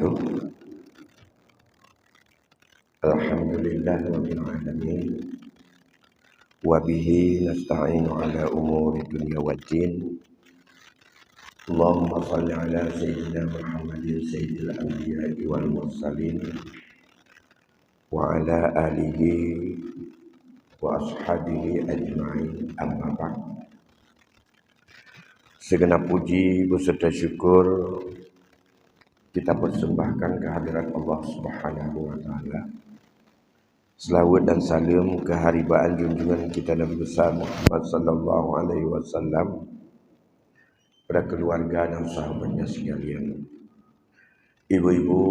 wabarakatuh. Alhamdulillah rabbil alamin. Wa bihi nasta'inu ala umuri dunya waddin. Allahumma shalli ala sayyidina Muhammadin sayyidil anbiya'i wal mursalin wa ala alihi wa ashabihi ajma'in, amma ba'd. Segenap puji beserta syukur kita persembahkan kehadirat Allah Subhanahu wa taala. Selawat dan salam keharibaan junjungan kita Nabi besar Muhammad sallallahu alaihi wasallam pada keluarga dan sahabatnya sekalian. Ibu-ibu,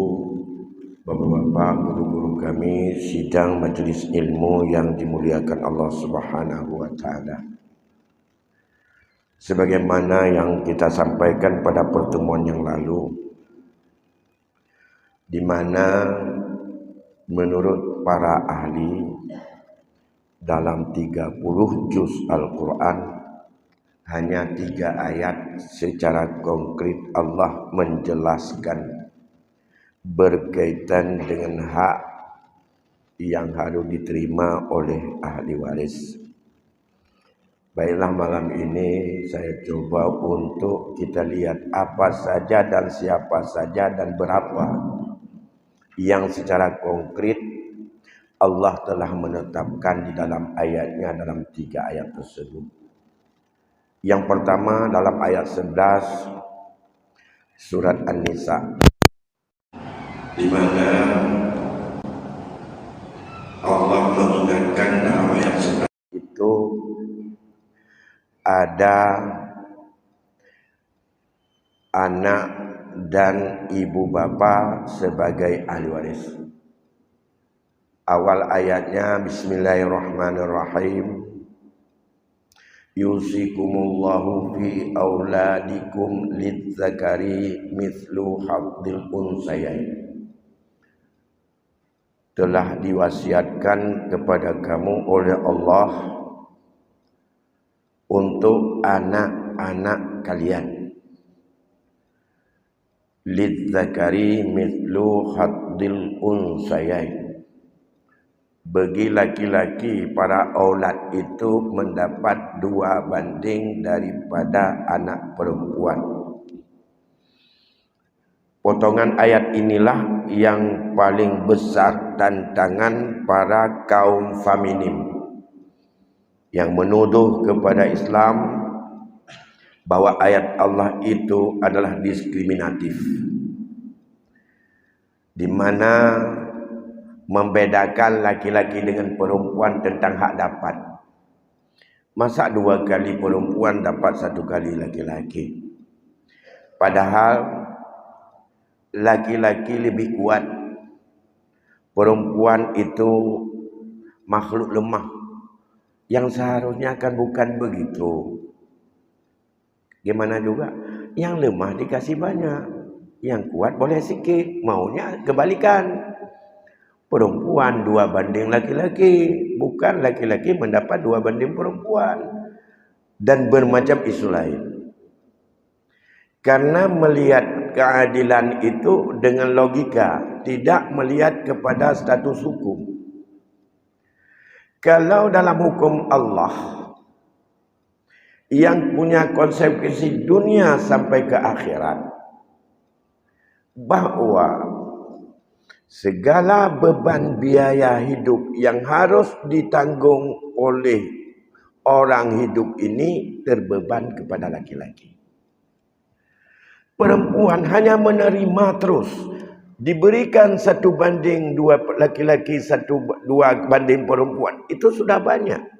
bapak-bapak, guru-guru kami sidang majelis ilmu yang dimuliakan Allah Subhanahu wa taala. Sebagaimana yang kita sampaikan pada pertemuan yang lalu, di mana menurut para ahli dalam 30 juz Al-Quran hanya 3 ayat secara konkret Allah menjelaskan berkaitan dengan hak yang harus diterima oleh ahli waris. Baiklah, malam ini saya coba untuk kita lihat apa saja dan siapa saja dan berapa yang secara konkret Allah telah menetapkan di dalam ayatnya dalam 3 ayat tersebut. Yang pertama dalam ayat 11 surat An-Nisa, di mana Allah mengingatkan dalam ayat 11 itu ada anak dan ibu bapa sebagai ahli waris. Awal ayatnya bismillahirrahmanirrahim. Yusikumullahu fi auladikum lidzakari mithlu hadzil unsayain. Telah diwasiatkan kepada kamu oleh Allah untuk anak-anak kalian. Lidzakari mithlu hadzil unsayain. Bagi laki-laki para aulad itu mendapat 2 banding daripada anak perempuan. Potongan ayat inilah yang paling besar tantangan para kaum feminim yang menuduh kepada Islam bahwa ayat Allah itu adalah diskriminatif, di mana membedakan laki-laki dengan perempuan tentang hak dapat. Masa 2 kali perempuan dapat 1 kali laki-laki? Padahal laki-laki lebih kuat, perempuan itu makhluk lemah yang seharusnya kan bukan begitu. Gimana juga yang lemah dikasih banyak, yang kuat boleh sikit, maunya kebalikan. Perempuan 2 banding laki-laki, bukan laki-laki mendapat 2 banding perempuan, dan bermacam isu lain. Karena melihat keadilan itu dengan logika, tidak melihat kepada status hukum. Kalau dalam hukum Allah yang punya konsekuensi dunia sampai ke akhirat, bahwa segala beban biaya hidup yang harus ditanggung oleh orang hidup ini terbeban kepada laki-laki. Perempuan hanya menerima terus, diberikan 1 banding 2 laki-laki, 2 banding perempuan, itu sudah banyak.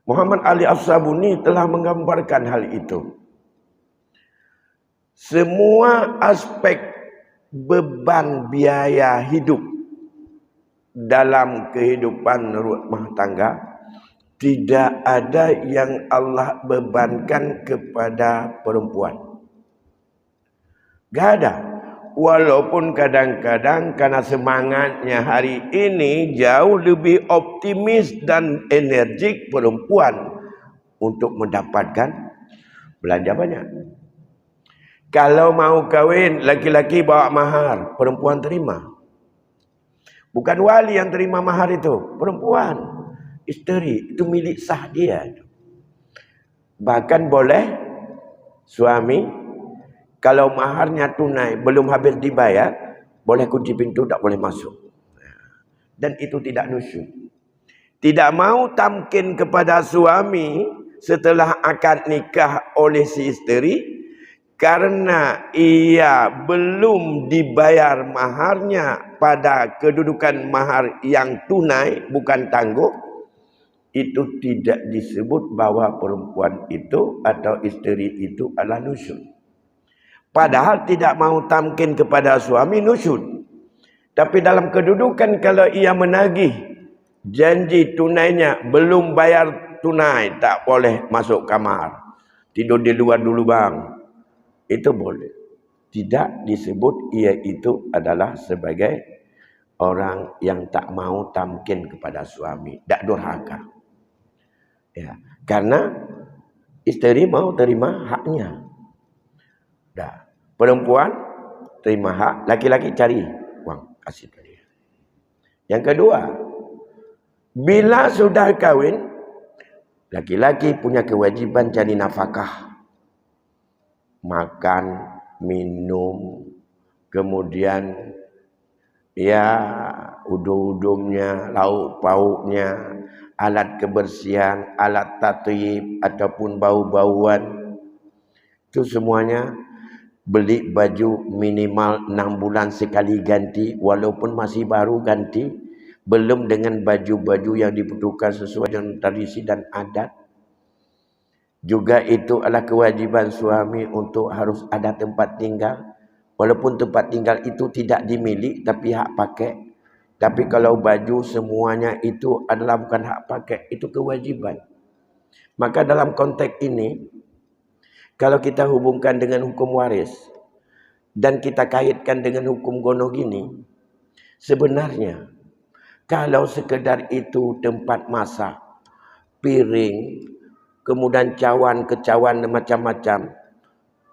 Muhammad Ali As-Sabuni telah menggambarkan hal itu. Semua aspek beban biaya hidup dalam kehidupan rumah tangga tidak ada yang Allah bebankan kepada perempuan. Gak ada. Walaupun kadang-kadang karena semangatnya hari ini jauh lebih optimis dan energik perempuan untuk mendapatkan belanja banyak. Kalau mau kahwin, laki-laki bawa mahar, perempuan terima. Bukan wali yang terima mahar itu, perempuan. Isteri, itu milik sah dia. Bahkan boleh suami, kalau maharnya tunai, belum habis dibayar, boleh kunci pintu, tak boleh masuk. Dan itu tidak nusyuk. Tidak mau tamkin kepada suami setelah akad nikah oleh si isteri, karena ia belum dibayar maharnya pada kedudukan mahar yang tunai, bukan tangguh, itu tidak disebut bahwa perempuan itu atau isteri itu adalah nusyud. Padahal tidak mau tamkin kepada suami nusyud. Tapi dalam kedudukan kalau ia menagih janji tunainya, belum bayar tunai, tak boleh masuk kamar. Tidur di luar dulu bang. Itu boleh. Tidak disebut ia itu adalah sebagai orang yang tak mau tamkin kepada suami. Tak durhaka. Ya, karena isteri mau terima haknya. Dah. Perempuan terima hak, laki-laki cari uang, kasih ke dia. Yang kedua, bila sudah kahwin, laki-laki punya kewajiban cari nafkah. Makan, minum, kemudian ya udum-udumnya, lauk pauknya, alat kebersihan, alat tatyib ataupun bau-bauan, itu semuanya beli baju minimal 6 bulan sekali ganti, walaupun masih baru ganti, belum dengan baju-baju yang dibutuhkan sesuai dengan tradisi dan adat. Juga itu adalah kewajiban suami untuk harus ada tempat tinggal. Walaupun tempat tinggal itu tidak dimiliki tapi hak pakai. Tapi kalau baju semuanya itu adalah bukan hak pakai, itu kewajiban. Maka dalam konteks ini, kalau kita hubungkan dengan hukum waris dan kita kaitkan dengan hukum gono gini, sebenarnya kalau sekedar itu tempat masak, piring, kemudian cawan, kecawan macam-macam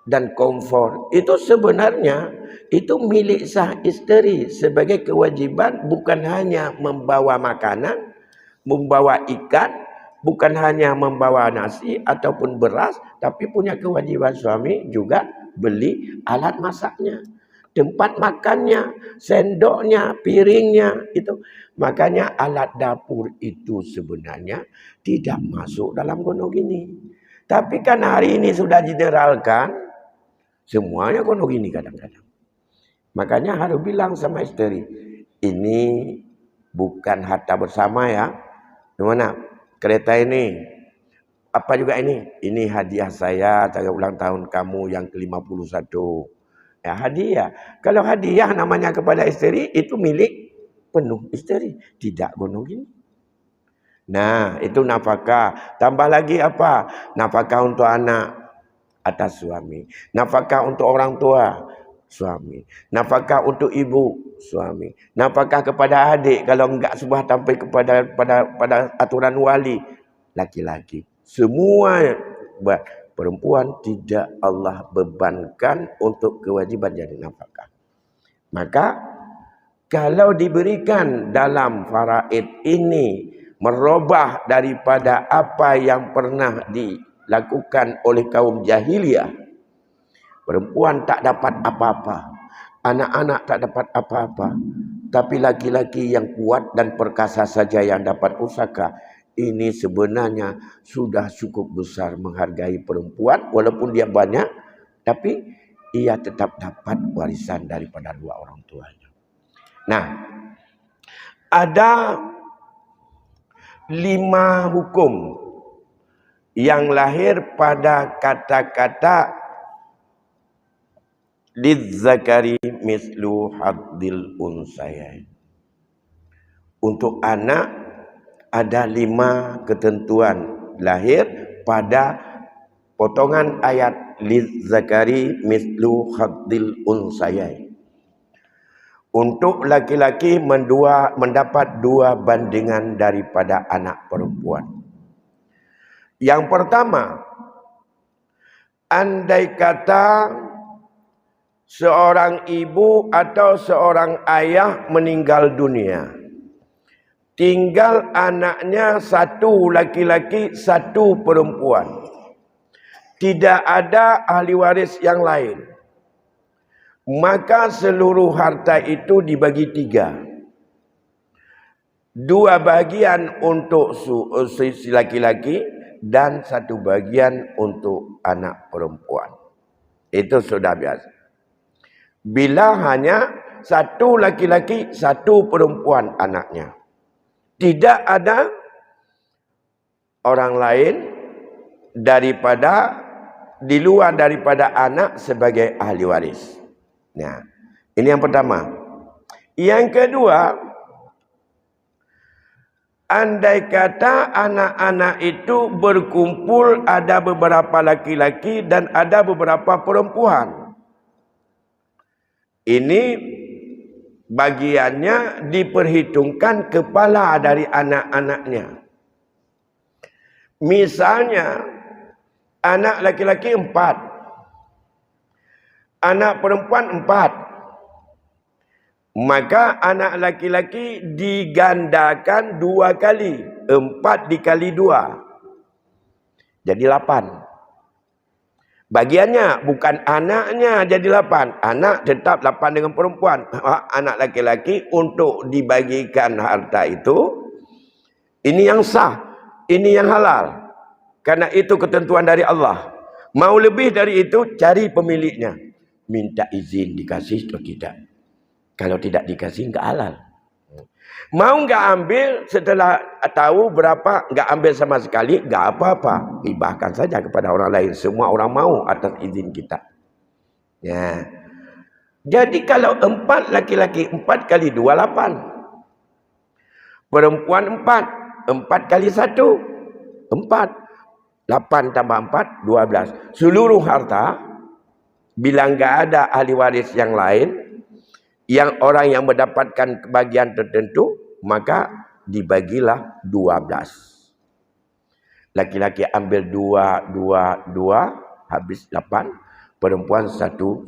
dan komfor, itu sebenarnya itu milik sah isteri sebagai kewajiban, bukan hanya membawa makanan, membawa ikan, bukan hanya membawa nasi ataupun beras, tapi punya kewajiban suami juga beli alat masaknya, tempat makannya, sendoknya, piringnya itu. Makanya alat dapur itu sebenarnya tidak masuk dalam gono gini. Tapi kan hari ini sudah generalkan, semuanya gono gini kadang-kadang. Makanya harus bilang sama istri, ini bukan harta bersama ya. Gimana? Kereta ini, apa juga ini hadiah saya, saya ulang tahun kamu yang ke-51. Ya, hadiah. Kalau hadiah namanya kepada istri, itu milik penuh istri, tidak gono gini. Nah, itu nafkah. Tambah lagi apa? Nafkah untuk anak atas suami. Nafkah untuk orang tua, suami. Nafkah untuk ibu, suami. Nafkah kepada adik kalau enggak subah sampai pada aturan wali, laki-laki. Semua buat perempuan tidak Allah bebankan untuk kewajiban jadi nafkah. Maka kalau diberikan dalam faraid ini merubah daripada apa yang pernah dilakukan oleh kaum jahiliyah, perempuan tak dapat apa-apa, anak-anak tak dapat apa-apa, tapi laki-laki yang kuat dan perkasa saja yang dapat pusaka. Ini sebenarnya sudah cukup besar menghargai perempuan, walaupun dia banyak, tapi ia tetap dapat warisan daripada dua orang tuanya. Nah, ada 5 hukum yang lahir pada kata-kata lizzakari mislu haddil unsayain. Untuk anak ada 5 ketentuan lahir pada potongan ayat lizzakari mislu haddil unsayain. Untuk laki-laki mendapat 2 bandingan daripada anak perempuan. Yang pertama, andai kata seorang ibu atau seorang ayah meninggal dunia. Tinggal anaknya satu laki-laki, satu perempuan. Tidak ada ahli waris yang lain. Maka seluruh harta itu dibagi 3. 2 bagian untuk si laki-laki dan 1 bagian untuk anak perempuan. Itu sudah biasa. Bila hanya 1 laki-laki, 1 perempuan anaknya. Tidak ada orang lain di luar daripada anak sebagai ahli waris. Nah, ini yang pertama. Yang kedua, andai kata anak-anak itu berkumpul, ada beberapa laki-laki dan ada beberapa perempuan. Ini bagiannya diperhitungkan kepala dari anak-anaknya. Misalnya, anak laki-laki 4, anak perempuan 4. Maka anak laki-laki digandakan 2 kali. 4 dikali 2. Jadi 8. Bagiannya bukan anaknya jadi 8. Anak tetap 8 dengan perempuan. Anak laki-laki untuk dibagikan harta itu. Ini yang sah. Ini yang halal. Karena itu ketentuan dari Allah. Mau lebih dari itu, cari pemiliknya. Minta izin dikasih atau tidak. Kalau tidak dikasih, enggak halal. Mau enggak ambil setelah tahu berapa, enggak ambil sama sekali, enggak apa-apa. Hibahkan saja kepada orang lain. Semua orang mau atas izin kita. Ya. Jadi kalau 4 laki-laki, 4 kali 2, 8. Perempuan 4. 4 kali 1, 4. 8 tambah 4, 12. Seluruh harta, bila enggak ada ahli waris yang lain, yang orang yang mendapatkan kebahagiaan tertentu, maka dibagilah 12. Laki-laki ambil 2, habis 8. Perempuan 1.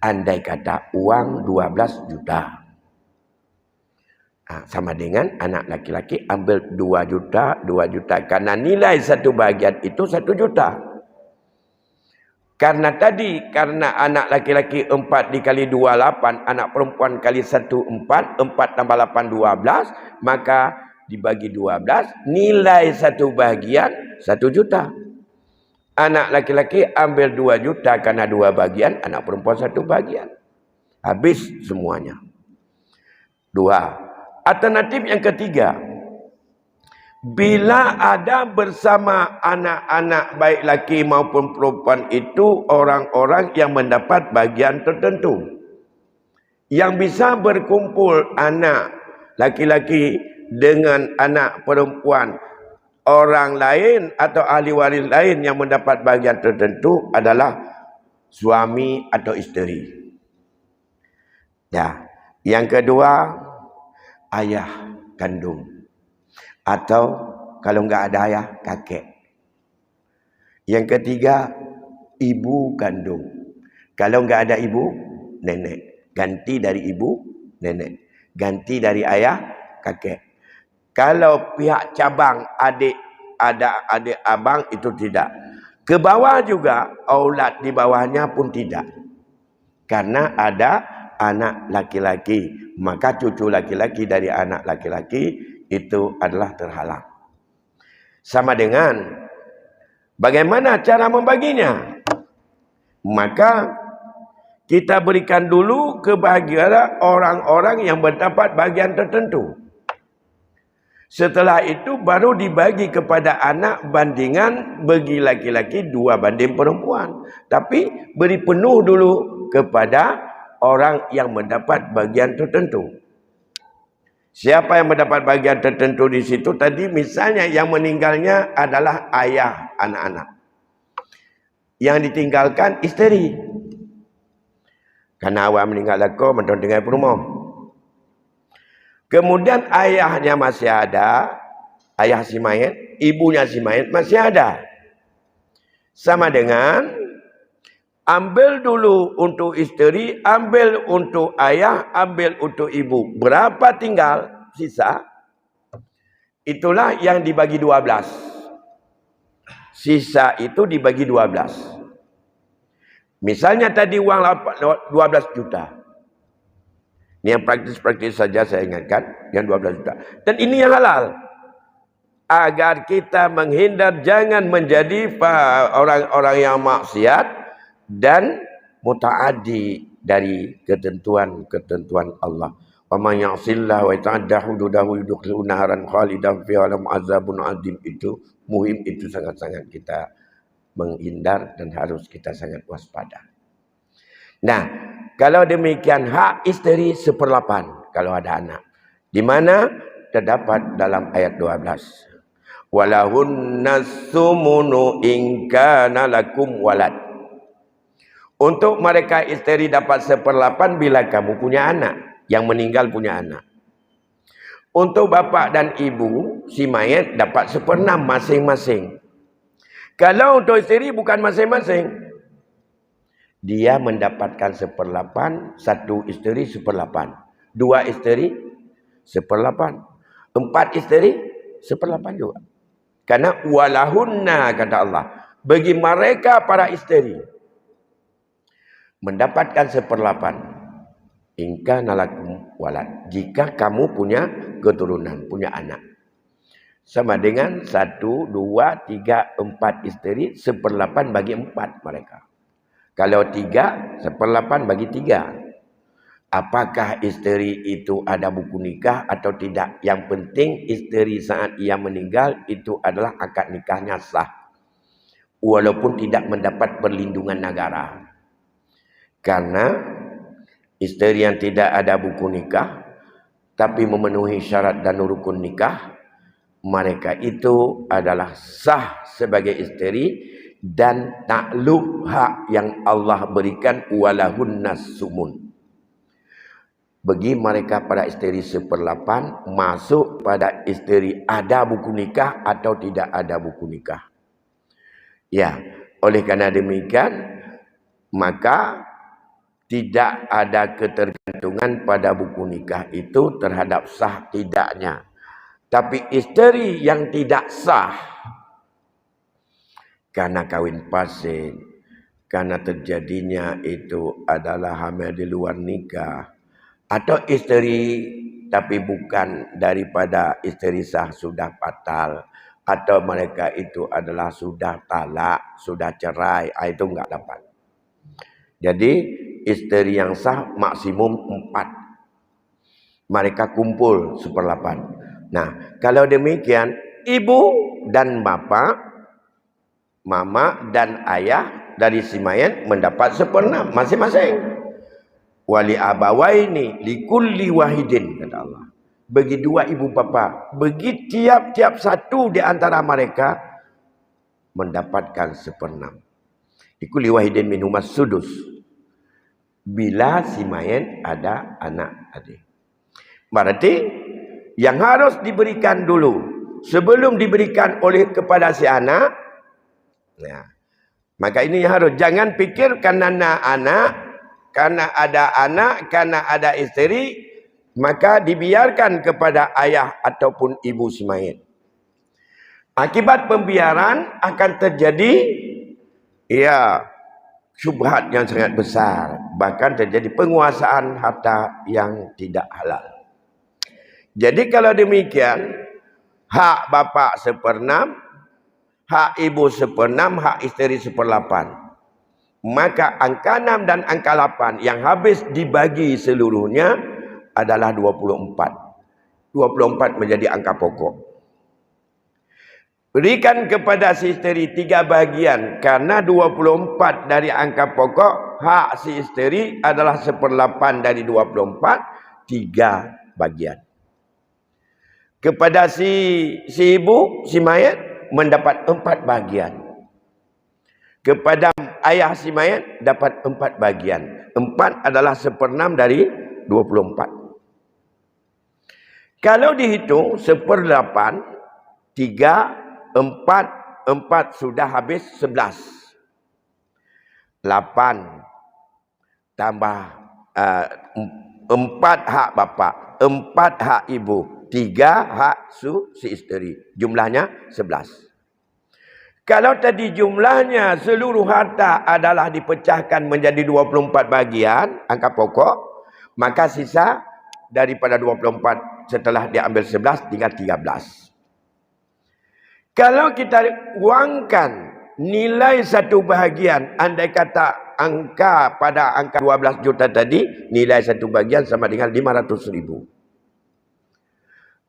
Andai kata uang 12 juta. Sama dengan anak laki-laki ambil 2 juta. Karena nilai satu bahagian itu 1 juta. Karena anak laki-laki 4 dikali 2, 8. Anak perempuan kali 1, 4. 4 tambah 8, 12. Maka dibagi 12. Nilai satu bahagian 1 juta. Anak laki-laki ambil 2 juta karena 2 bahagian. Anak perempuan 1 bahagian. Habis semuanya. 2. Alternatif yang ketiga. Bila ada bersama anak-anak baik laki maupun perempuan itu orang-orang yang mendapat bagian tertentu. Yang bisa berkumpul anak laki-laki dengan anak perempuan orang lain atau ahli waris lain yang mendapat bagian tertentu adalah suami atau isteri. Ya. Yang kedua, ayah kandung. Atau kalau enggak ada ayah, kakek. Yang ketiga, ibu kandung. Kalau enggak ada ibu, nenek. Ganti dari ibu, nenek. Ganti dari ayah, kakek. Kalau pihak cabang ada adik abang, itu tidak. Ke bawah juga, aulad di bawahnya pun tidak. Karena ada anak laki-laki. Maka cucu laki-laki dari anak laki-laki itu adalah terhalang. Sama dengan bagaimana cara membaginya? Maka kita berikan dulu kebahagiaan orang-orang yang mendapat bagian tertentu. Setelah itu baru dibagi kepada anak bandingan bagi laki-laki 2 banding perempuan. Tapi beri penuh dulu kepada orang yang mendapat bagian tertentu. Siapa yang mendapat bagian tertentu di situ? Tadi misalnya yang meninggalnya adalah ayah anak-anak. Yang ditinggalkan isteri. Karena awak meninggal aku, menton tinggal rumah. Kemudian ayahnya masih ada. Ayah si mayat, ibunya si mayat masih ada. Sama dengan Ambil dulu untuk isteri, ambil untuk ayah, ambil untuk ibu. Berapa tinggal sisa? Itulah yang dibagi 12. Sisa itu dibagi 12. Misalnya tadi uang 12 juta. Ini yang praktis-praktis saja saya ingatkan. Yang 12 juta. Dan ini yang halal. Agar kita menghindar jangan menjadi orang-orang yang maksiat dan mutaaddi dari ketentuan-ketentuan Allah. Wa man ya'sillah wa yata'adda hududahu yudkhilhu naran khalidan fiha wa azabun adzim. Itu muhim, itu sangat-sangat kita menghindar dan harus kita sangat waspada. Nah, kalau demikian hak isteri 1/8 kalau ada anak. Di mana terdapat dalam ayat 12. Walahunna sumunu in kana lakum walad. Untuk mereka isteri dapat 1/8 bila kamu punya anak, yang meninggal punya anak. Untuk bapak dan ibu, si mayat dapat 1/6 masing-masing. Kalau untuk isteri bukan masing-masing. Dia mendapatkan 1/8, satu isteri 1/8. 2 isteri 1/8. 4 isteri 1/8 juga. Karena walahunna kata Allah. Bagi mereka para isteri. Mendapatkan 1/8. Ingka nalakum walad. Jika kamu punya keturunan, punya anak. Sama dengan 1, 2, 3, 4 isteri. 1/8 bagi 4 mereka. Kalau 3, 1/8 bagi 3. Apakah isteri itu ada buku nikah atau tidak? Yang penting isteri saat ia meninggal itu adalah akad nikahnya sah. Walaupun tidak mendapat perlindungan negara. Karena isteri yang tidak ada buku nikah tapi memenuhi syarat dan rukun nikah, mereka itu adalah sah sebagai isteri dan takluk hak yang Allah berikan walahunnas sumun. Bagi mereka pada isteri 1/8 masuk pada isteri ada buku nikah atau tidak ada buku nikah. Ya, oleh karena demikian maka tidak ada ketergantungan pada buku nikah itu terhadap sah tidaknya. Tapi isteri yang tidak sah karena kawin pasir, karena terjadinya itu adalah hamil di luar nikah, atau isteri tapi bukan daripada isteri sah sudah fatal, atau mereka itu adalah sudah talak, sudah cerai, itu enggak dapat. Jadi isteri yang sah maksimum 4. Mereka kumpul 1/8. Nah, kalau demikian ibu dan bapak, mama dan ayah dari si mayat mendapat 1/6 masing-masing. Wali abawaini likulli wahidin kata Allah. Bagi 2 ibu bapa, bagi tiap-tiap satu di antara mereka mendapatkan 1/6. Likulli wahidin minhumas sudus. Bila si mayat ada anak adik. Berarti yang harus diberikan dulu sebelum diberikan oleh kepada si anak. Ya. Maka ini harus jangan pikir karena anak, karena ada anak, karena ada isteri, maka dibiarkan kepada ayah ataupun ibu si mayat. Akibat pembiaran akan terjadi syubhat yang sangat besar. Bahkan terjadi penguasaan harta yang tidak halal. Jadi kalau demikian, hak bapak 1/6, hak ibu 1/6, hak isteri 1/8. Maka angka 6 dan angka 8 yang habis dibagi seluruhnya adalah 24. 24 menjadi angka pokok. Berikan kepada si isteri 3 bahagian. Karena 24 dari angka pokok, hak si isteri adalah 1/8 dari 24, 3 bagian. Kepada si ibu, si mayat, mendapat 4 bahagian. Kepada ayah si mayat, dapat 4 bahagian. 4 adalah 1/6 dari 24. Kalau dihitung 1/8, 3, 4 sudah habis 11. 8 tambah 4 hak bapa, 4 hak ibu, 3 hak si isteri. Jumlahnya 11. Kalau tadi jumlahnya seluruh harta adalah dipecahkan menjadi 24 bahagian, angka pokok, maka sisa daripada 24 setelah diambil 11 tinggal 13. Kalau kita uangkan nilai satu bahagian, andai kata angka pada angka 12 juta tadi, nilai satu bahagian sama dengan 500.000.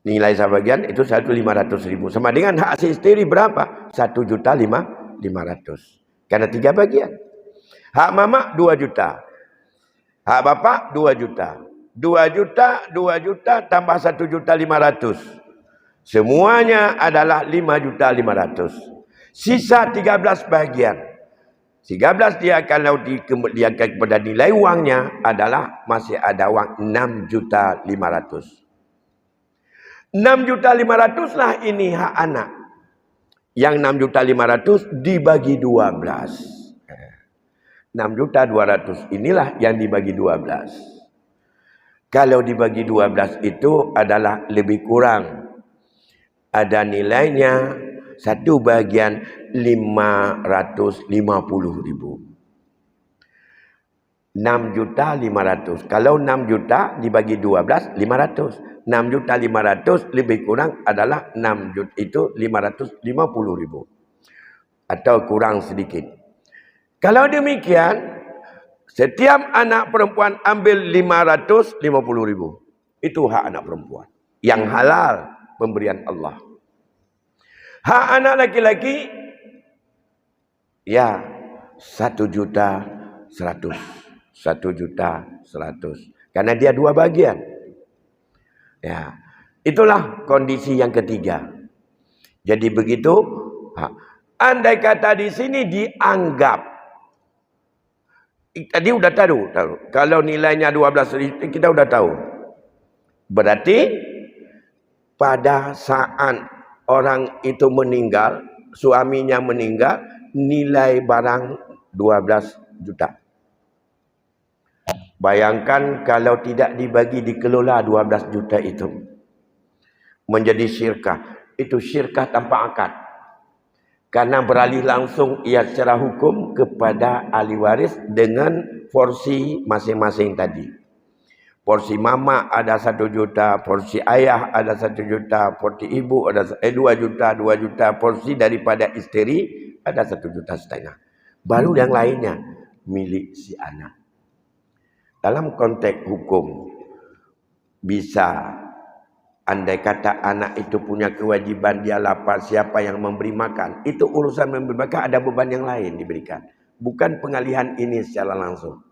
Nilai sebagian itu 1.500.000. Sama dengan hak si isteri berapa? 1.500.000. Karena 3 bagian. Hak mama 2 juta. Hak bapak 2 juta. 2 juta tambah 1.500.000. Semuanya adalah 5.500.000. Sisa 13 bagian. 13 dia kalau dikembalikan kepada nilai uangnya adalah masih ada uang 6.500.000. 6.500.000 lah ini hak anak. Yang 6.500.000 dibagi 12. 6.200.000 inilah yang dibagi 12. Kalau dibagi 12 itu adalah lebih kurang. Ada nilainya satu bagian 550.000. 6.500.000. Kalau 6 juta dibagi 12, 500. 6.500.000 lebih kurang adalah 6 juta itu 550.000. Atau kurang sedikit. Kalau demikian, setiap anak perempuan ambil 550.000. Itu hak anak perempuan. Yang halal pemberian Allah. Hak anak laki-laki, ya 1.100.000. 1.100.000. Karena dia 2 bagian. Ya, itulah kondisi yang ketiga. Jadi begitu, andai kata di sini dianggap, tadi udah tahu. Kalau nilainya 12.000 kita udah tahu. Berarti pada saat orang itu meninggal, suaminya meninggal, nilai barang 12 juta. Bayangkan kalau tidak dibagi dikelola 12 juta itu. Menjadi syirkah. Itu syirkah tanpa akad. Karena beralih langsung ia secara hukum kepada ahli waris dengan porsi masing-masing tadi. Porsi mama ada 1 juta, porsi ayah ada 1 juta, porsi ibu ada 2 juta, porsi daripada isteri ada 1,5 juta. Baru yang lainnya milik si anak. Dalam konteks hukum, bisa andai kata anak itu punya kewajiban, dia lapar, siapa yang memberi makan. Itu urusan memberi makan, ada beban yang lain diberikan. Bukan pengalihan ini secara langsung.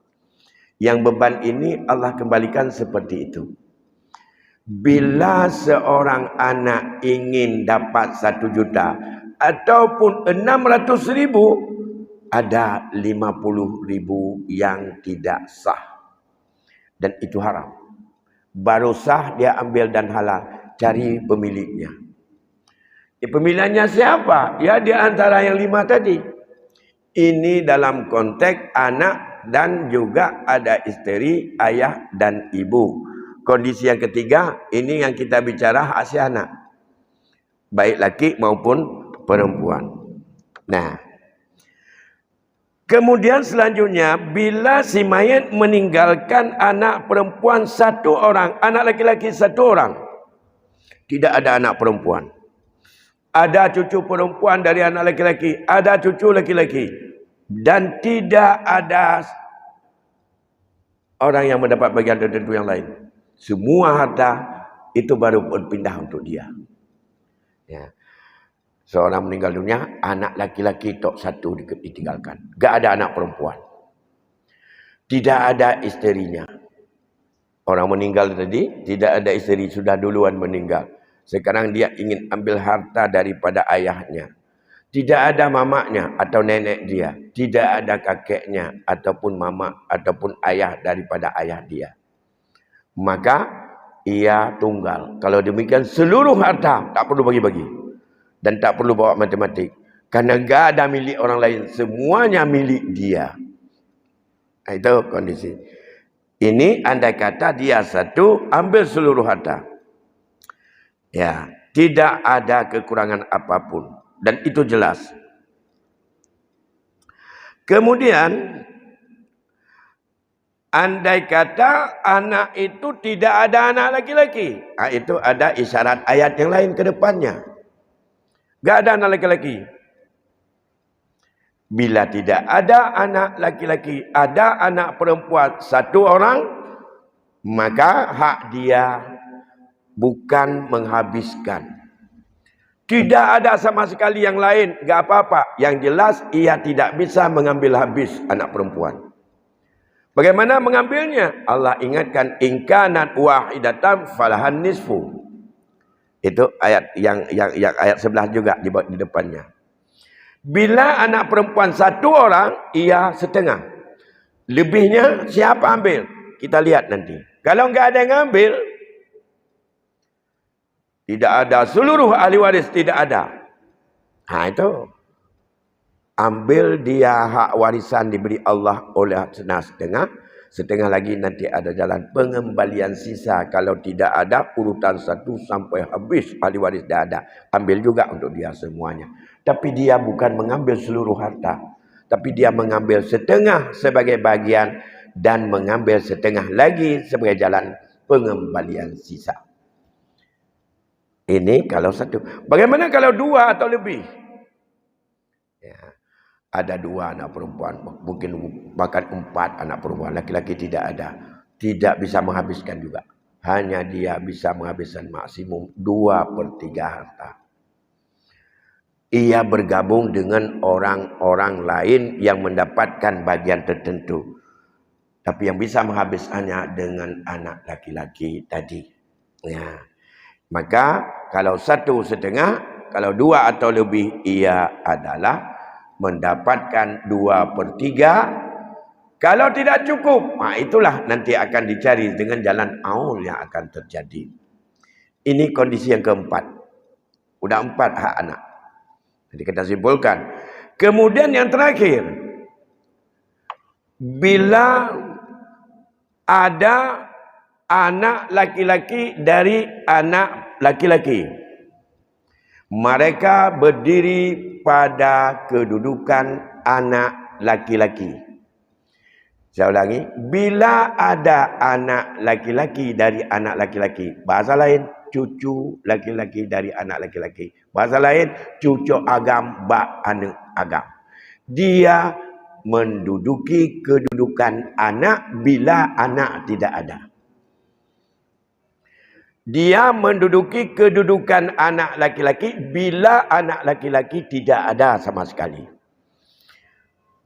Yang beban ini Allah kembalikan seperti itu. Bila seorang anak ingin dapat 1 juta ataupun 600.000, ada 50.000 yang tidak sah. Dan itu haram. Baru sah dia ambil dan halal. Cari pemiliknya. Pemiliknya siapa? Ya di antara yang 5 tadi. Ini dalam konteks anak dan juga ada isteri, ayah dan ibu. Kondisi yang ketiga, ini yang kita bicara hak si anak. Baik laki maupun perempuan. Nah. Kemudian selanjutnya, bila si mayat meninggalkan anak perempuan 1 orang, anak laki-laki 1 orang, tidak ada anak perempuan. Ada cucu perempuan dari anak laki-laki, ada cucu laki-laki. Dan tidak ada orang yang mendapat bagian tertentu yang lain. Semua harta itu baru berpindah untuk dia. Ya. Seorang meninggal dunia, anak laki-laki tok 1 ditinggalkan. Gak ada anak perempuan. Tidak ada isterinya. Orang meninggal tadi, tidak ada isteri, sudah duluan meninggal. Sekarang dia ingin ambil harta daripada ayahnya. Tidak ada mamaknya atau nenek dia. Tidak ada kakeknya ataupun mama ataupun ayah daripada ayah dia. Maka ia tunggal. Kalau demikian seluruh harta tak perlu bagi-bagi. Dan tak perlu bawa matematik. Karena enggak ada milik orang lain. Semuanya milik dia. Itu kondisi. Ini andai kata dia satu ambil seluruh harta. Ya, tidak ada kekurangan apapun. Dan itu jelas. Kemudian, andai kata anak itu tidak ada anak laki-laki. Itu ada isyarat ayat yang lain ke depannya. Gak ada anak laki-laki. Bila tidak ada anak laki-laki, ada anak perempuan satu orang, maka hak dia bukan menghabiskan. Tidak ada sama sekali yang lain, gak apa-apa. Yang jelas ia tidak bisa mengambil habis anak perempuan. Bagaimana mengambilnya? Allah ingatkan, in kanat wahidatan falahan nisfu. Itu ayat yang ayat 11 juga di depannya. Bila anak perempuan satu orang, ia setengah. Lebihnya siapa ambil? Kita lihat nanti. Kalau enggak ada yang ambil, tidak ada, seluruh ahli waris tidak ada. Itu. Ambil dia hak warisan diberi Allah oleh setengah. Setengah lagi nanti ada jalan pengembalian sisa. Kalau tidak ada urutan 1 sampai habis ahli waris dah ada. Ambil juga untuk dia semuanya. Tapi dia bukan mengambil seluruh harta. Tapi dia mengambil setengah sebagai bagian. Dan mengambil setengah lagi sebagai jalan pengembalian sisa. Ini kalau satu. Bagaimana kalau 2 atau lebih? Ya. Ada 2 anak perempuan. Mungkin bahkan 4 anak perempuan. Laki-laki tidak ada. Tidak bisa menghabiskan juga. Hanya dia bisa menghabiskan maksimum 2/3 harta. Ia bergabung dengan orang-orang lain yang mendapatkan bagian tertentu. Tapi yang bisa menghabiskannya dengan anak laki-laki tadi. Ya. Maka kalau 1/2, kalau 2 atau lebih, ia adalah mendapatkan 2/3. Kalau tidak cukup, itulah nanti akan dicari dengan jalan aul yang akan terjadi. Ini kondisi yang keempat. Udah 4 hak anak. Jadi kita simpulkan. Kemudian yang terakhir. Bila ada anak laki-laki dari anak laki-laki. Mereka berdiri pada kedudukan anak laki-laki. Saya ulangi. Bila ada anak laki-laki dari anak laki-laki. Bahasa lain, cucu laki-laki dari anak laki-laki. Bahasa lain, cucu agam, bak anak agam. Dia menduduki kedudukan anak bila anak tidak ada. Dia menduduki kedudukan anak laki-laki bila anak laki-laki tidak ada sama sekali.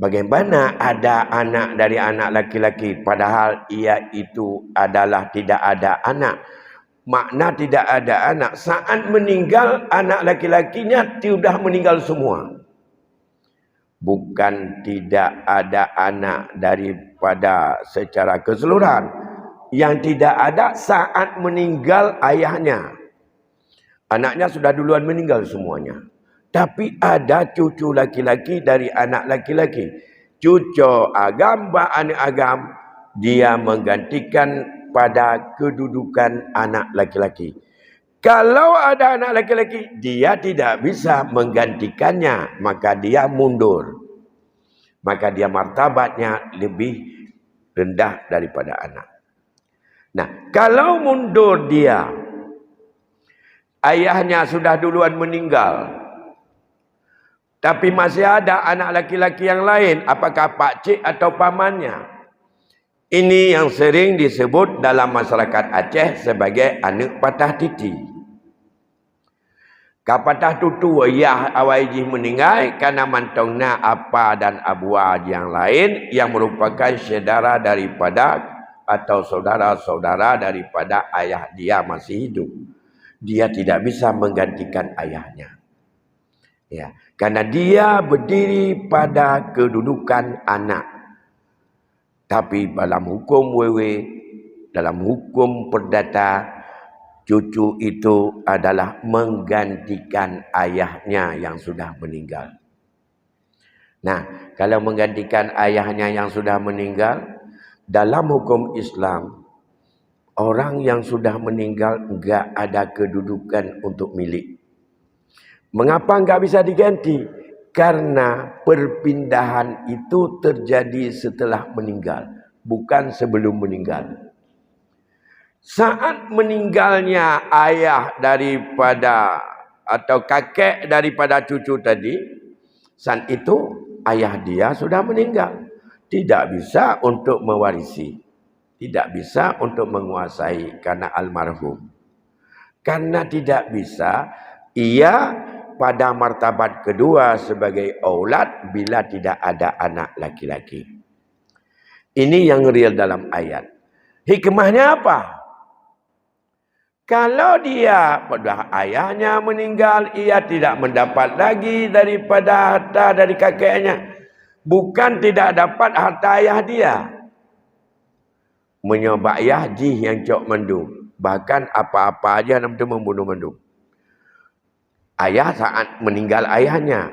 Bagaimana ada anak dari anak laki-laki padahal ia itu adalah tidak ada anak? Makna tidak ada anak. Saat meninggal, anak laki-lakinya sudah meninggal semua. Bukan tidak ada anak daripada secara keseluruhan. Yang tidak ada saat meninggal ayahnya. Anaknya sudah duluan meninggal semuanya. Tapi ada cucu laki-laki dari anak laki-laki. Cucu agam, bak anak agam. Dia menggantikan pada kedudukan anak laki-laki. Kalau ada anak laki-laki, dia tidak bisa menggantikannya. Maka dia mundur. Maka dia martabatnya lebih rendah daripada anak. Nah, kalau mundur dia, ayahnya sudah duluan meninggal. Tapi masih ada anak laki-laki yang lain. Apakah pakcik atau pamannya? Ini yang sering disebut dalam masyarakat Aceh sebagai anak patah titi. Kapatah tutu ayah awajih meninggal karena mantongna apa dan abuah yang lain yang merupakan saudara daripada atau saudara-saudara daripada ayah dia masih hidup. Dia tidak bisa menggantikan ayahnya. Ya, karena dia berdiri pada kedudukan anak. Tapi dalam hukum wewe, dalam hukum perdata, cucu itu adalah menggantikan ayahnya yang sudah meninggal. Nah, kalau menggantikan ayahnya yang sudah meninggal, dalam hukum Islam, orang yang sudah meninggal enggak ada kedudukan untuk milik. Mengapa enggak bisa diganti? Karena perpindahan itu terjadi setelah meninggal, bukan sebelum meninggal. Saat meninggalnya ayah daripada atau kakek daripada cucu tadi, saat itu ayah dia sudah meninggal. Tidak bisa untuk mewarisi. Tidak bisa untuk menguasai karena almarhum. Karena tidak bisa, ia pada martabat kedua sebagai aulad bila tidak ada anak laki-laki. Ini yang real dalam ayat. Hikmahnya apa? Kalau dia pada ayahnya meninggal, ia tidak mendapat lagi daripada harta dari kakeknya. Bukan tidak dapat harta ayah dia. Menyobak yahji yang cok mendung. Bahkan apa-apa aja namanya membunuh mendung. Ayah saat meninggal ayahnya.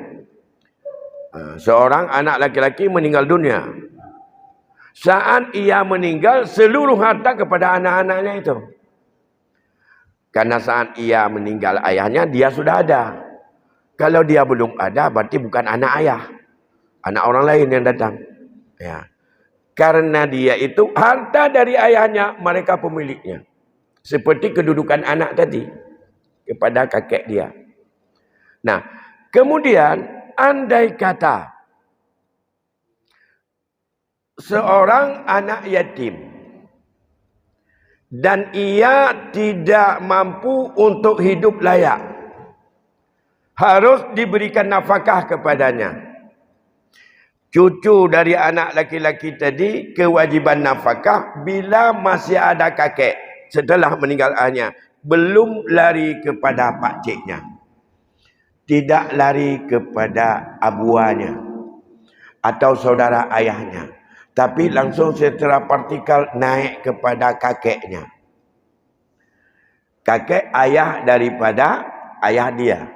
Seorang anak laki-laki meninggal dunia. Saat ia meninggal, seluruh harta kepada anak-anaknya itu. Karena saat ia meninggal ayahnya, dia sudah ada. Kalau dia belum ada, berarti bukan anak ayah. Anak orang lain yang datang. Ya. Karena dia itu harta dari ayahnya, mereka pemiliknya. Seperti kedudukan anak tadi. Kepada kakek dia. Nah, kemudian andai kata seorang anak yatim. Dan ia tidak mampu untuk hidup layak. Harus diberikan nafkah kepadanya. Cucu dari anak laki-laki tadi, kewajiban nafkah bila masih ada kakek. Setelah meninggal ayahnya. Belum lari kepada pakciknya. Tidak lari kepada abuanya. Atau saudara ayahnya. Tapi langsung secara partikal naik kepada kakeknya. Kakek ayah daripada ayah dia.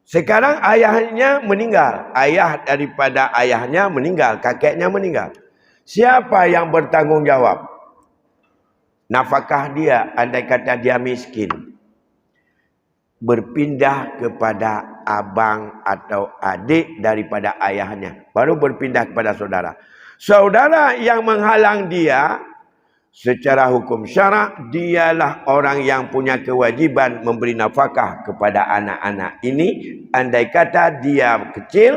Sekarang ayahnya meninggal. Ayah daripada ayahnya meninggal. Kakeknya meninggal. Siapa yang bertanggung jawab? Nafkah dia, andai kata dia miskin. Berpindah kepada abang atau adik daripada ayahnya. Baru berpindah kepada saudara. Saudara yang menghalang dia, secara hukum syarak, dialah orang yang punya kewajiban memberi nafkah kepada anak-anak ini. Andai kata dia kecil,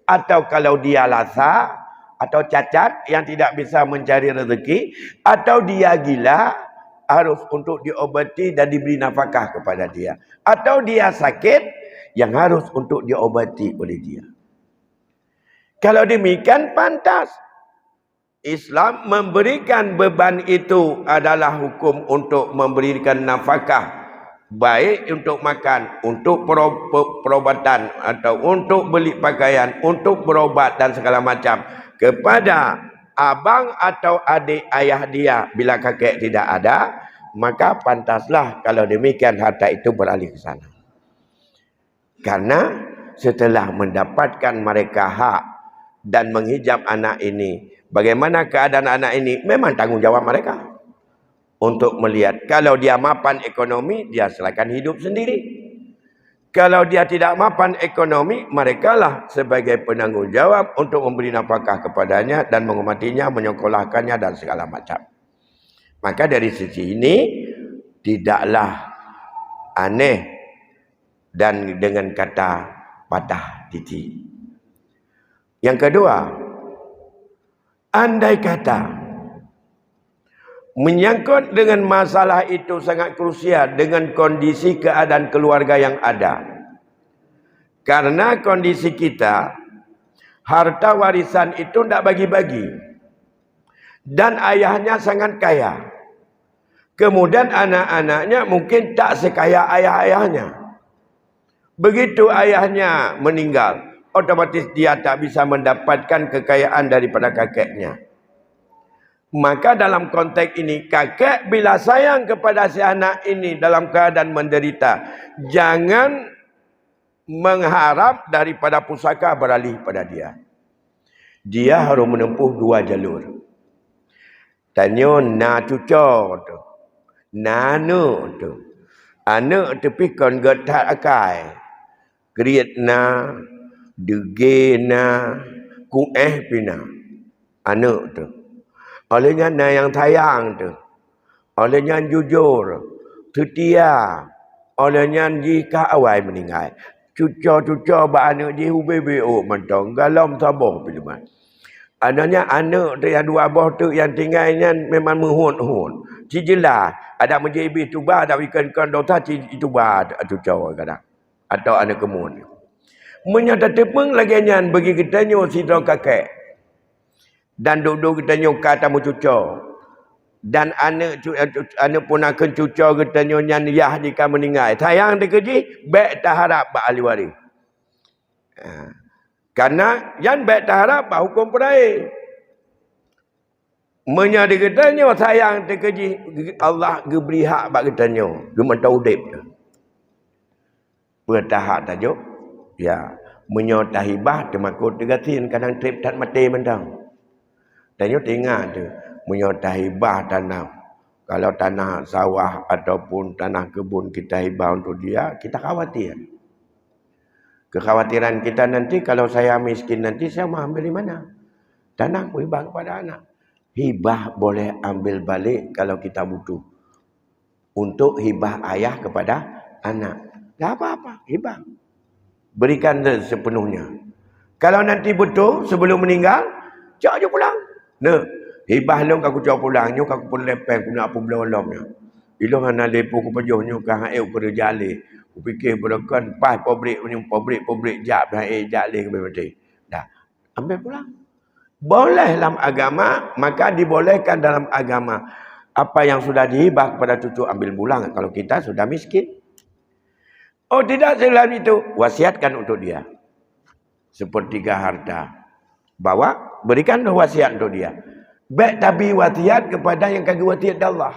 atau kalau dia lasa, atau cacat yang tidak bisa mencari rezeki, atau dia gila, harus untuk diobati dan diberi nafkah kepada dia. Atau dia sakit yang harus untuk diobati oleh dia. Kalau demikian pantas. Islam memberikan beban itu adalah hukum untuk memberikan nafkah. Baik untuk makan, untuk perubatan, atau untuk beli pakaian, untuk berobat dan segala macam. Kepada abang atau adik ayah dia bila kakek tidak ada, maka pantaslah kalau demikian harta itu beralih ke sana. Karena setelah mendapatkan mereka hak dan menghijab anak ini, bagaimana keadaan anak ini, memang tanggung jawab mereka. Untuk melihat, kalau dia mapan ekonomi, dia silakan hidup sendiri. Kalau dia tidak mapan ekonomi, merekalah sebagai penanggung jawab untuk memberi nafkah kepadanya dan menghormatinya, menyekolahkannya dan segala macam. Maka dari sisi ini, tidaklah aneh dan dengan kata patah titi. Yang kedua, andai kata menyangkut dengan masalah itu sangat krusial dengan kondisi keadaan keluarga yang ada. Karena kondisi kita, harta warisan itu tidak bagi-bagi. Dan ayahnya sangat kaya. Kemudian anak-anaknya mungkin tak sekaya ayah-ayahnya. Begitu ayahnya meninggal, otomatis dia tak bisa mendapatkan kekayaan daripada kakeknya. Maka dalam konteks ini, kakek bila sayang kepada si anak ini dalam keadaan menderita, jangan mengharap daripada pusaka beralih pada dia. Dia harus menempuh dua jalur. Tanya na cuca tu. Nana tu. Anak tepi kon getat akai. Kriat na, dege na, kueh pina. Anak tu. Olehnya na yang tayang tu. Olehnya jujur. Setia. Olehnya jika awal meninggal. Cuca-cuca ba anak dia ubebo mentong. Galam sabar pilih. Adanya anak tu yang dua abah tu yang tinggalnya memang menghun-hun. Cijelah. Ada menjadi tuba, ada ikan-ikan dosa, tuba cuca kadang. Atau anak kemun. Menyata tepeng lagi nyan bagi kita nyo sidra kakek. Dan duduk kita nyo kata mu cuca. Dan anak pun akan cuca kita nyo nyan yah jika meninggal. Sayang dia keji, baik tak harap bak ahli waris. Karena yang baik tak harap bak hukum perai. Menyadi kita nyo sayang dia keji, Allah geberi hak bak kita nyo. Gementau udip. Bertahap tajuk. Ya, menyota hibah termakut degatin kadang trip tak mati mentang. Tanya tengah tu menyota hibah tanah. Kalau tanah sawah ataupun tanah kebun kita hibah untuk dia, kita khawatir. Kekhawatiran kita nanti kalau saya miskin nanti saya mau ambil di mana? Tanah aku hibah kepada anak. Hibah boleh ambil balik kalau kita butuh. Untuk hibah ayah kepada anak. Tak apa-apa, hibah. Berikan sepenuhnya. Kalau nanti betul sebelum meninggal, cak je pulang. Nah, hibah long aku cak pulang, nyok aku pun lepeng aku nak apa belolomnya. Ilang ana lepo ku pejohnya ka hae ku jale. Ku fikir berakan pas pabrik jak jale ke mati. Dah, ambil pulang. Boleh dalam agama, maka dibolehkan dalam agama. Apa yang sudah dihibah kepada cucu ambil pulang kalau kita sudah miskin. Oh tidak selain itu, wasiatkan untuk dia. Sepertiga harta. Bawa, berikan wasiat untuk dia. Baik tapi wasiat kepada yang kagak wasiat Allah.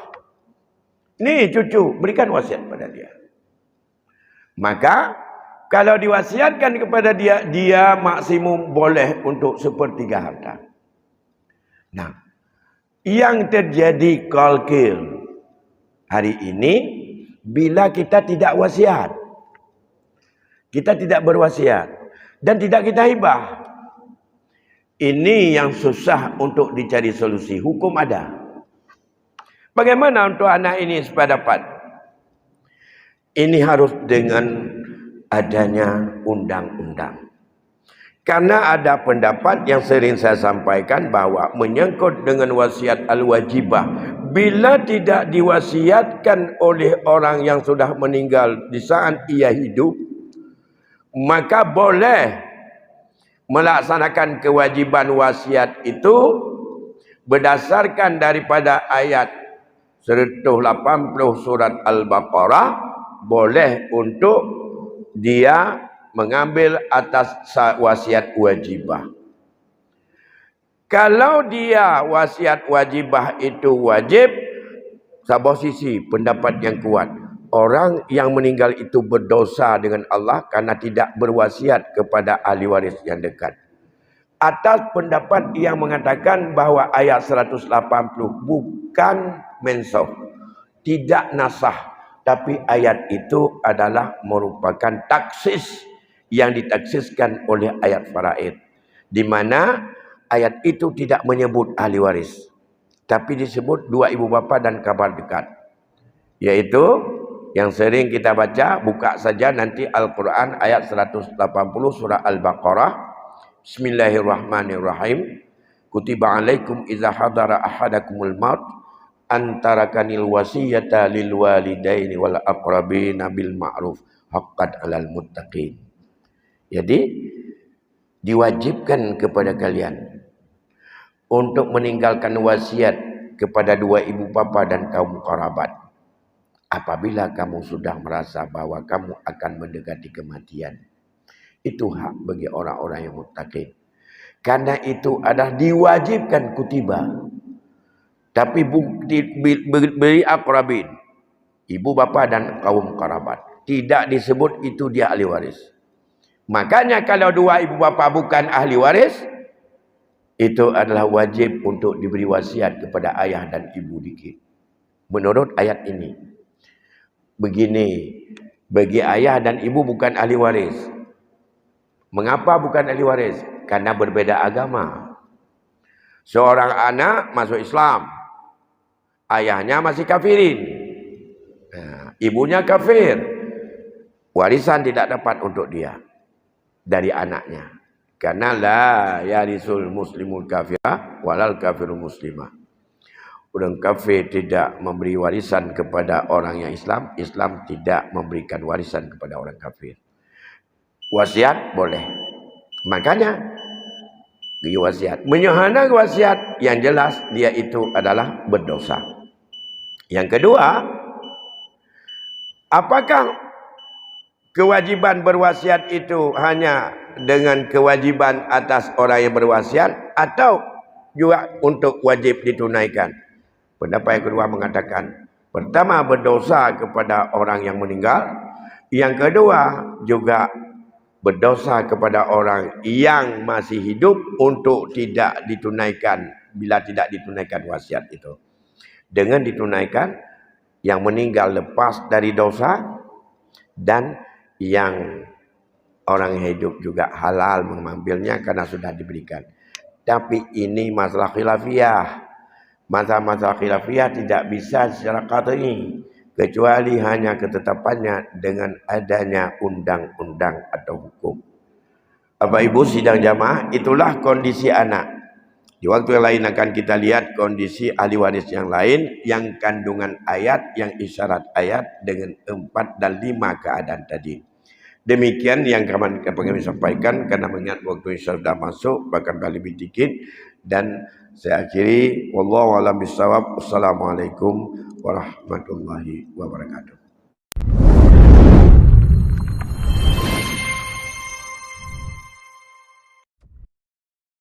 Ni cucu, berikan wasiat kepada dia. Maka, kalau diwasiatkan kepada dia, dia maksimum boleh untuk sepertiga harta. Nah, yang terjadi kalkil hari ini, bila kita tidak wasiat. Kita tidak berwasiat. Dan tidak kita hibah. Ini yang susah untuk dicari solusi. Hukum ada. Bagaimana untuk anak ini supaya dapat? Ini harus dengan adanya undang-undang. Karena ada pendapat yang sering saya sampaikan bahwa menyangkut dengan wasiat al-wajibah. Bila tidak diwasiatkan oleh orang yang sudah meninggal di saat ia hidup, maka boleh melaksanakan kewajiban wasiat itu berdasarkan daripada ayat 180 surat Al-Baqarah, boleh untuk dia mengambil atas wasiat wajibah. Kalau dia wasiat wajibah itu wajib, sebuah sisi pendapat yang kuat. Orang yang meninggal itu berdosa dengan Allah karena tidak berwasiat kepada ahli waris yang dekat. Atas pendapat yang mengatakan bahawa ayat 180 bukan mensukh, tidak nasah, tapi ayat itu adalah merupakan taksis yang ditaksiskan oleh ayat faraid, di mana ayat itu tidak menyebut ahli waris, tapi disebut dua ibu bapa dan kerabat dekat, yaitu yang sering kita baca, buka saja nanti Al-Quran ayat 180 surah Al-Baqarah. Bismillahirrahmanirrahim. Kutiba alaikum idza hadara ahadakumul maut antarakanil wasiyata lil walidaini wal aqrabina bil ma'ruf haqqan 'alal muttaqin. Jadi diwajibkan kepada kalian untuk meninggalkan wasiat kepada dua ibu bapa dan kaum kerabat. Apabila kamu sudah merasa bahwa kamu akan mendekati kematian. Itu hak bagi orang-orang yang muttaqin. Karena itu adalah diwajibkan kutiba. Tapi beri aqrabin. Ibu bapa dan kaum kerabat. Tidak disebut itu dia ahli waris. Makanya kalau dua ibu bapa bukan ahli waris, itu adalah wajib untuk diberi wasiat kepada ayah dan ibu dikit. Menurut ayat ini. Begini, bagi ayah dan ibu bukan ahli waris. Mengapa bukan ahli waris? Karena berbeda agama. Seorang anak masuk Islam, ayahnya masih kafirin, ibunya kafir, warisan tidak dapat untuk dia dari anaknya. Karena la yarisul muslimul kafirah walal kafirul muslimah. Orang kafir tidak memberi warisan kepada orang yang Islam, Islam tidak memberikan warisan kepada orang kafir. Wasiat boleh. Makanya wasiat. Menyahana wasiat yang jelas dia itu adalah berdosa. Yang kedua, apakah kewajiban berwasiat itu hanya dengan kewajiban atas orang yang berwasiat atau juga untuk wajib ditunaikan? Pendapat yang kedua mengatakan, pertama berdosa kepada orang yang meninggal, yang kedua juga berdosa kepada orang yang masih hidup untuk tidak ditunaikan bila tidak ditunaikan wasiat itu. Dengan ditunaikan, yang meninggal lepas dari dosa dan yang orang hidup juga halal mengambilnya karena sudah diberikan. Tapi ini masalah khilafiyah. Masalah khilafiyah tidak bisa secara qat'i kecuali hanya ketetapannya dengan adanya undang-undang atau hukum. Bapak Ibu sidang jamaah, itulah kondisi anak. Di waktu yang lain akan kita lihat kondisi ahli waris yang lain, yang kandungan ayat, yang isyarat ayat dengan 4 dan 5 keadaan tadi. Demikian yang kami sampaikan karena mengingat waktu sudah masuk, bahkan lebih dikit. Dan saya akhiri, wallahu a'lam bishawab. Wassalamualaikum warahmatullahi wabarakatuh.